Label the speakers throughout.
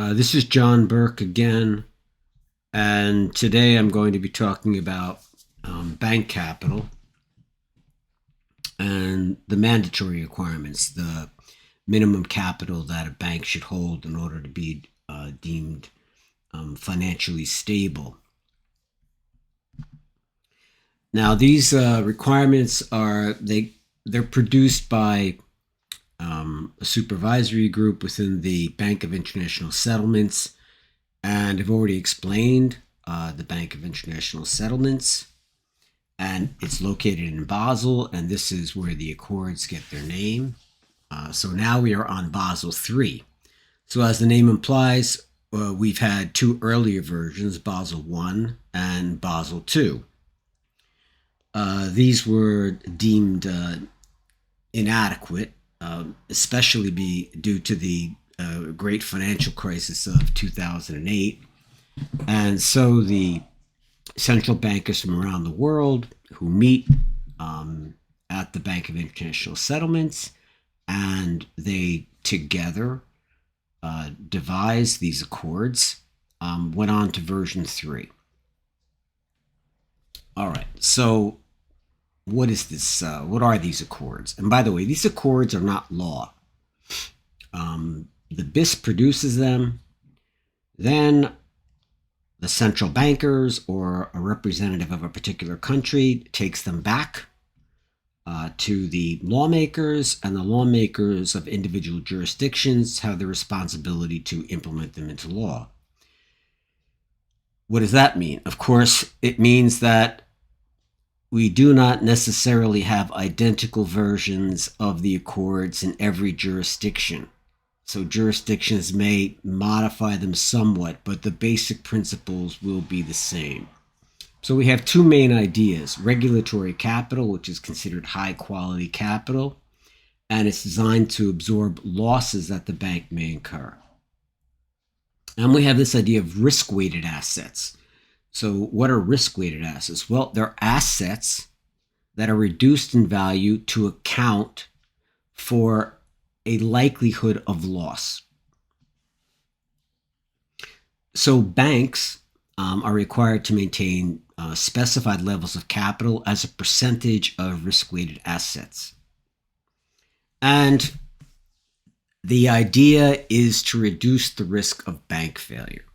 Speaker 1: This is John Burke again, and today I'm going to be talking about bank capital and the mandatory requirements, the minimum capital that a bank should hold in order to be deemed financially stable. Now, these requirements they're produced by a supervisory group within the Bank of International Settlements, and I've already explained the Bank of International Settlements, and it's located in Basel, and this is where the Accords get their name. So now we are on Basel III. So as the name implies, we've had two earlier versions, Basel I and Basel II. These were deemed inadequate, especially due to the great financial crisis of 2008. And so the central bankers from around the world who meet at the Bank of International Settlements, and they together devised these accords, went on to version 3. All right, so what is this? What are these accords? And by the way, these accords are not law. The BIS produces them. Then the central bankers or a representative of a particular country takes them back to the lawmakers, and the lawmakers of individual jurisdictions have the responsibility to implement them into law. What does that mean? Of course, it means that we do not necessarily have identical versions of the accords in every jurisdiction. So jurisdictions may modify them somewhat, but the basic principles will be the same. So we have two main ideas: regulatory capital, which is considered high quality capital, and it's designed to absorb losses that the bank may incur. And we have this idea of risk-weighted assets. So what are risk-weighted assets? Well, they're assets that are reduced in value to account for a likelihood of loss. So banks are required to maintain specified levels of capital as a percentage of risk-weighted assets. And the idea is to reduce the risk of bank failure.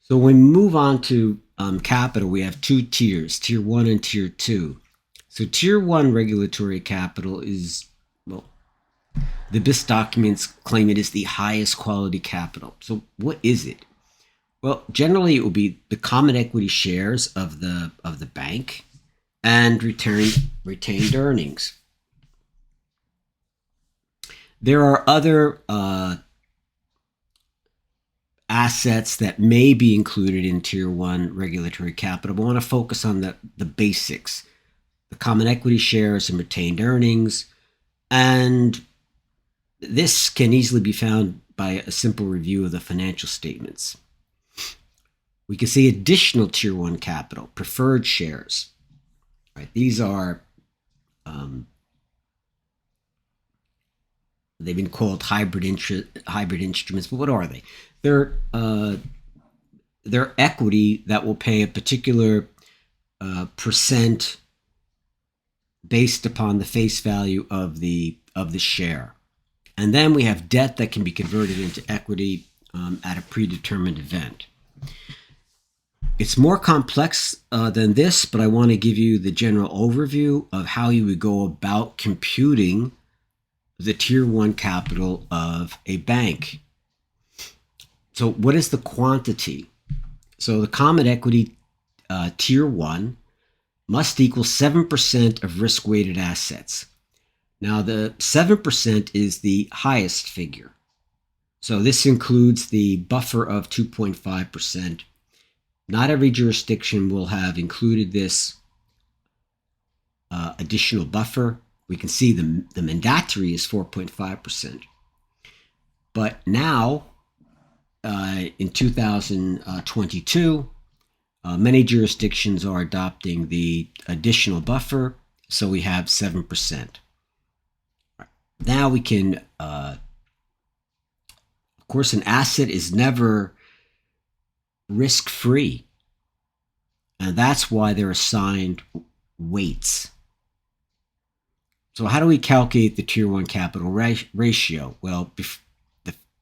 Speaker 1: So when we move on to capital, we have two tiers, Tier 1 and Tier 2. So Tier 1 regulatory capital is, well, the BIS documents claim it is the highest quality capital. So what is it? Well, generally it will be the common equity shares of the bank and retained earnings. There are other assets that may be included in Tier 1 regulatory capital, but I want to focus on the basics: the common equity shares and retained earnings. And this can easily be found by a simple review of the financial statements. We can see additional Tier 1 capital, preferred shares. Right, these are they've been called hybrid instruments, but what are they? They're equity that will pay a particular percent based upon the face value of the share. And then we have debt that can be converted into equity at a predetermined event. It's more complex than this, but I want to give you the general overview of how you would go about computing the Tier 1 capital of a bank. So what is the quantity? So the common equity Tier 1 must equal 7% of risk-weighted assets. Now the 7% is the highest figure. So this includes the buffer of 2.5%. Not every jurisdiction will have included this additional buffer. We can see the mandatory is 4.5%. But now, in 2022, many jurisdictions are adopting the additional buffer, so we have 7%. Now we can course, an asset is never risk-free, and that's why they're assigned weights. So how do we calculate the Tier 1 capital ratio? Well,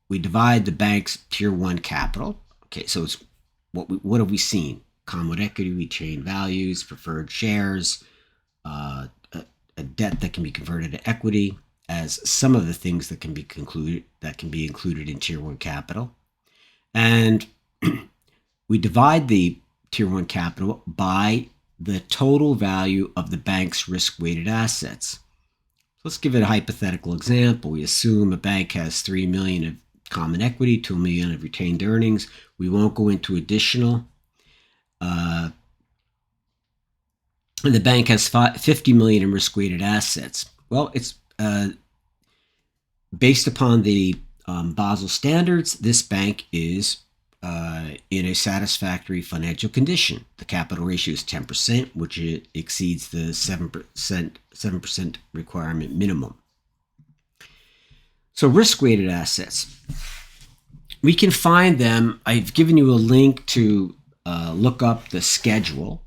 Speaker 1: we divide the bank's Tier 1 capital. Okay, so it's what have we seen? Common equity, retained values, preferred shares, a debt that can be converted to equity as some of the things that can be included in Tier 1 capital. And we divide the Tier 1 capital by the total value of the bank's risk-weighted assets. Let's give it a hypothetical example. We assume a bank has $3 million of common equity, $2 million of retained earnings. We won't go into additional. And the bank has $50 million in risk-weighted assets. Well, it's based upon the Basel standards, this bank is in a satisfactory financial condition. The capital ratio is 10%, which exceeds the 7% requirement minimum. So risk-weighted assets, we can find them. I've given you a link to look up the schedule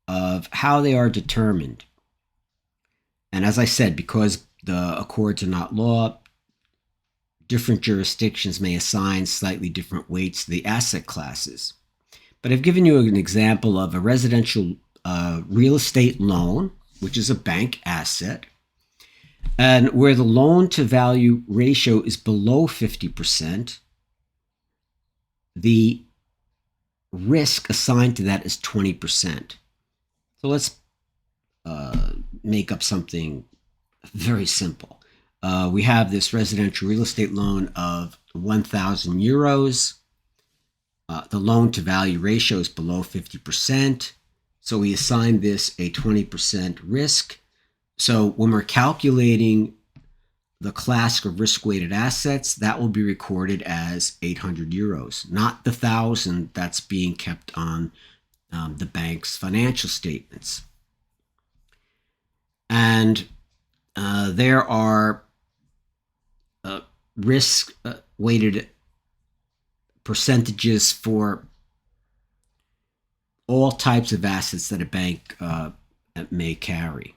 Speaker 1: of how they are determined. And as I said, because the accords are not law, different jurisdictions may assign slightly different weights to the asset classes. But I've given you an example of a residential real estate loan, which is a bank asset, and where the loan to value ratio is below 50%, the risk assigned to that is 20%. So let's make up something very simple. We have this residential real estate loan of 1,000 euros. The loan to value ratio is below 50%. So we assign this a 20% risk. So when we're calculating the class of risk-weighted assets, that will be recorded as 800 euros, not the 1,000 that's being kept on the bank's financial statements. And there are risk-weighted percentages for all types of assets that a bank may carry.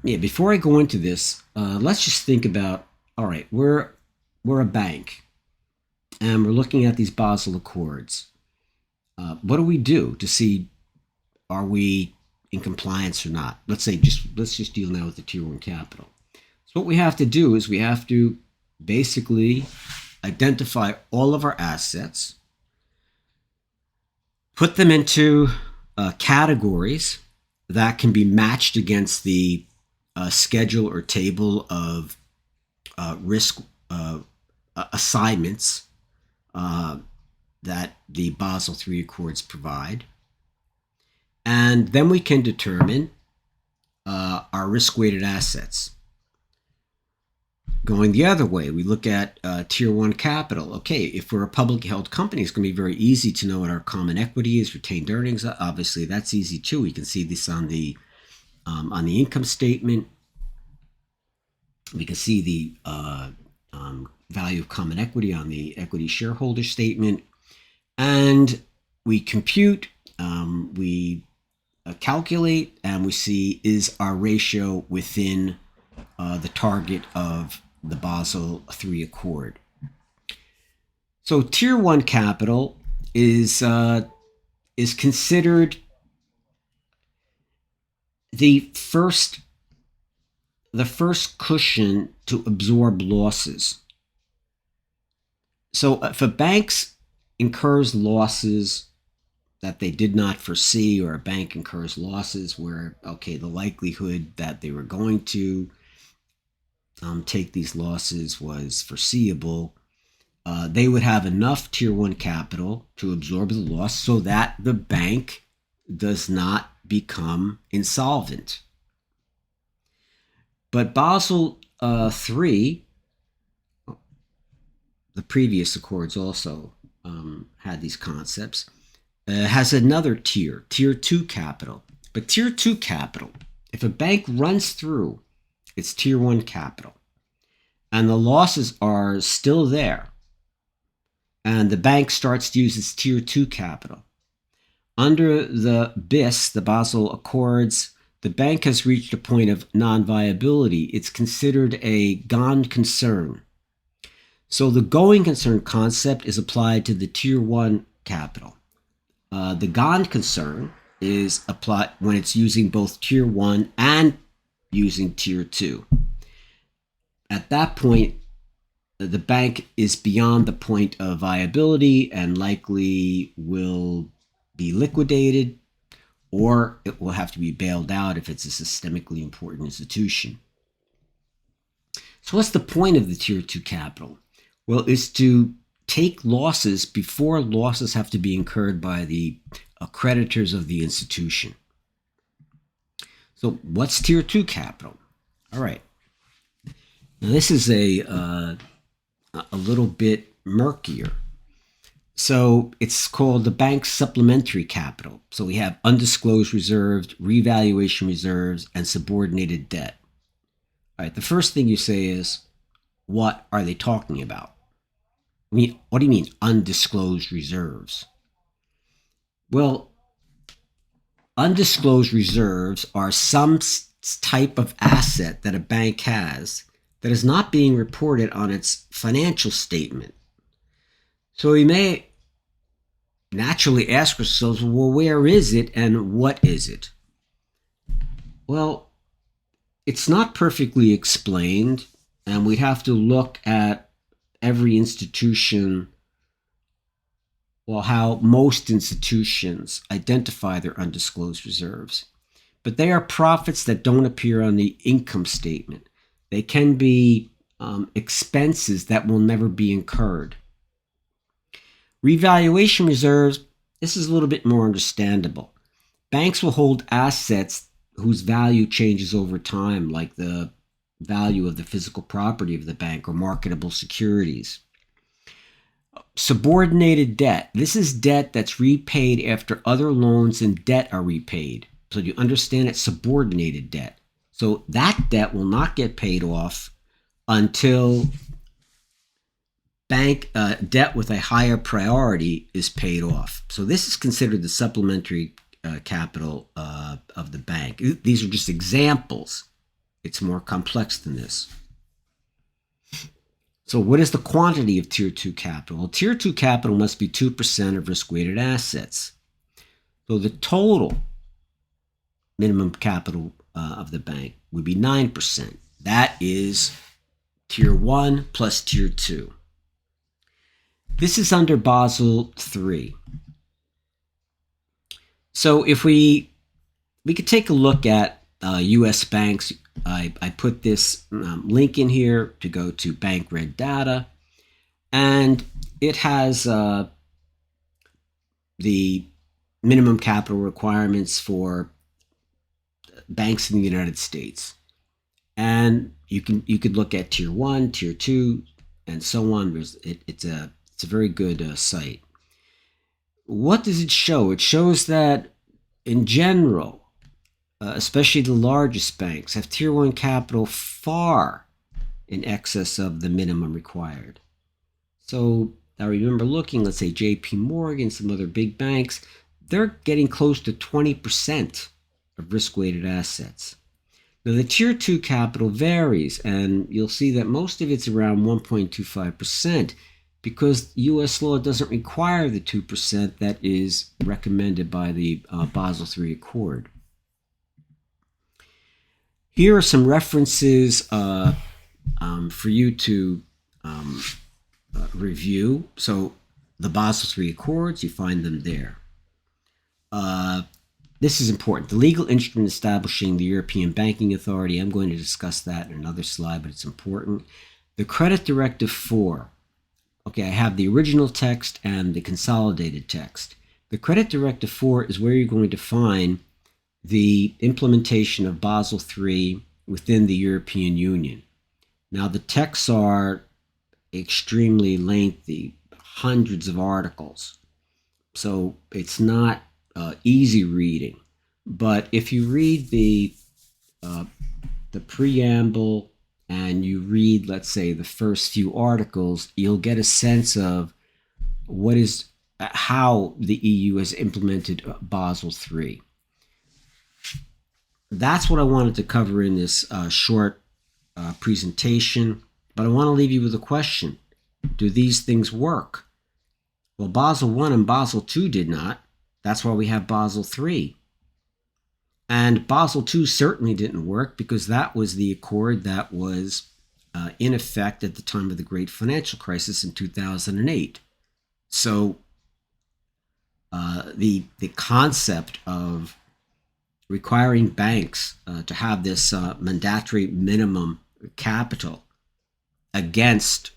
Speaker 1: Before I go into this, let's just think about, all right, we're a bank, and we're looking at these Basel Accords. What do we do to see, are we in compliance or not? Let's just deal now with the Tier 1 capital. So what we have to do is we have to basically identify all of our assets, put them into categories that can be matched against the schedule or table of risk assignments that the Basel III Accords provide. And then we can determine our risk-weighted assets. Going the other way, we look at Tier 1 capital. Okay, if we're a publicly held company, it's going to be very easy to know what our common equity is, retained earnings. Obviously, that's easy too. We can see this on the income statement. We can see the value of common equity on the equity shareholder statement. And we compute, we calculate, and we see, is our ratio within the target of the Basel III Accord. So Tier 1 capital is considered the first cushion to absorb losses. So if a bank incurs losses that they did not foresee, or a bank incurs losses where, okay, the likelihood that they were going to take these losses was foreseeable, they would have enough Tier 1 capital to absorb the loss so that the bank does not become insolvent. But Basel III, the previous accords also had these concepts, has another tier, Tier 2 capital. But Tier 2 capital, if a bank runs through its Tier 1 capital, and the losses are still there, and the bank starts to use its Tier 2 capital. Under the BIS, the Basel Accords, the bank has reached a point of non-viability. It's considered a gone concern. So the going concern concept is applied to the Tier 1 capital. The gone concern is applied when it's using both Tier 1 and using Tier 2. At that point, the bank is beyond the point of viability and likely will be liquidated, or it will have to be bailed out if it's a systemically important institution. So what's the point of the Tier 2 capital? Well, it's to take losses before losses have to be incurred by the creditors of the institution. So what's Tier 2 capital? All right. Now this is a little bit murkier. So it's called the bank's supplementary capital. So we have undisclosed reserves, revaluation reserves, and subordinated debt. All right, the first thing you say is, what are they talking about? I mean, what do you mean undisclosed reserves? Well, undisclosed reserves are some type of asset that a bank has that is not being reported on its financial statement. So we may naturally ask ourselves, well, where is it and what is it? Well, it's not perfectly explained, and we'd have to look at every institution, well, how most institutions identify their undisclosed reserves. But they are profits that don't appear on the income statement. They can be expenses that will never be incurred. Revaluation reserves, this is a little bit more understandable. Banks will hold assets whose value changes over time, like the value of the physical property of the bank or marketable securities. Subordinated debt, this is debt that's repaid after other loans and debt are repaid. So you understand it's subordinated debt. So that debt will not get paid off until bank debt with a higher priority is paid off. So this is considered the supplementary capital of the bank. These are just examples. It's more complex than this. So what is the quantity of Tier 2 capital? Well, Tier 2 capital must be 2% of risk-weighted assets. So the total minimum capital of the bank would be 9%. That is Tier 1 plus Tier 2. This is under Basel III. So if we could take a look at U.S. banks. I put this link in here to go to Bank Red Data, and it has the minimum capital requirements for banks in the United States. And you could look at Tier 1, Tier 2, and so on. It's a very good site. What does it show? It shows that in general, especially the largest banks, have Tier 1 capital far in excess of the minimum required. So I remember looking, let's say JP Morgan, some other big banks, they're getting close to 20% of risk-weighted assets. Now the Tier 2 capital varies, and you'll see that most of it's around 1.25%, because U.S. law doesn't require the 2% that is recommended by the Basel III Accord. Here are some references for you to review. So the Basel III Accords, you find them there. This is important. The legal instrument establishing the European Banking Authority. I'm going to discuss that in another slide, but it's important. The Credit Directive 4. Okay, I have the original text and the consolidated text. The Credit Directive 4 is where you're going to find the implementation of Basel III within the European Union. Now, the texts are extremely lengthy, hundreds of articles. So it's not easy reading. But if you read the preamble and you read, let's say, the first few articles, you'll get a sense of how the EU has implemented Basel III. That's what I wanted to cover in this short presentation, but I want to leave you with a question. Do these things work? Well, Basel I and Basel II did not. That's why we have Basel III. And Basel II certainly didn't work because that was the accord that was in effect at the time of the great financial crisis in 2008. So the concept of requiring banks to have this mandatory minimum capital against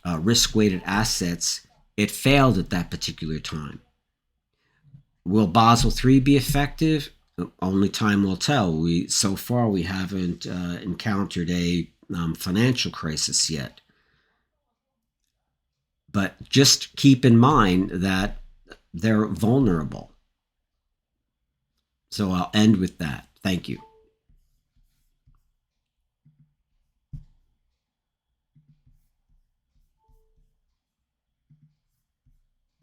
Speaker 1: risk-weighted assets, it failed at that particular time. Will Basel III be effective? Only time will tell. So far we haven't encountered a financial crisis yet. But just keep in mind that they're vulnerable. So I'll end with that. Thank you.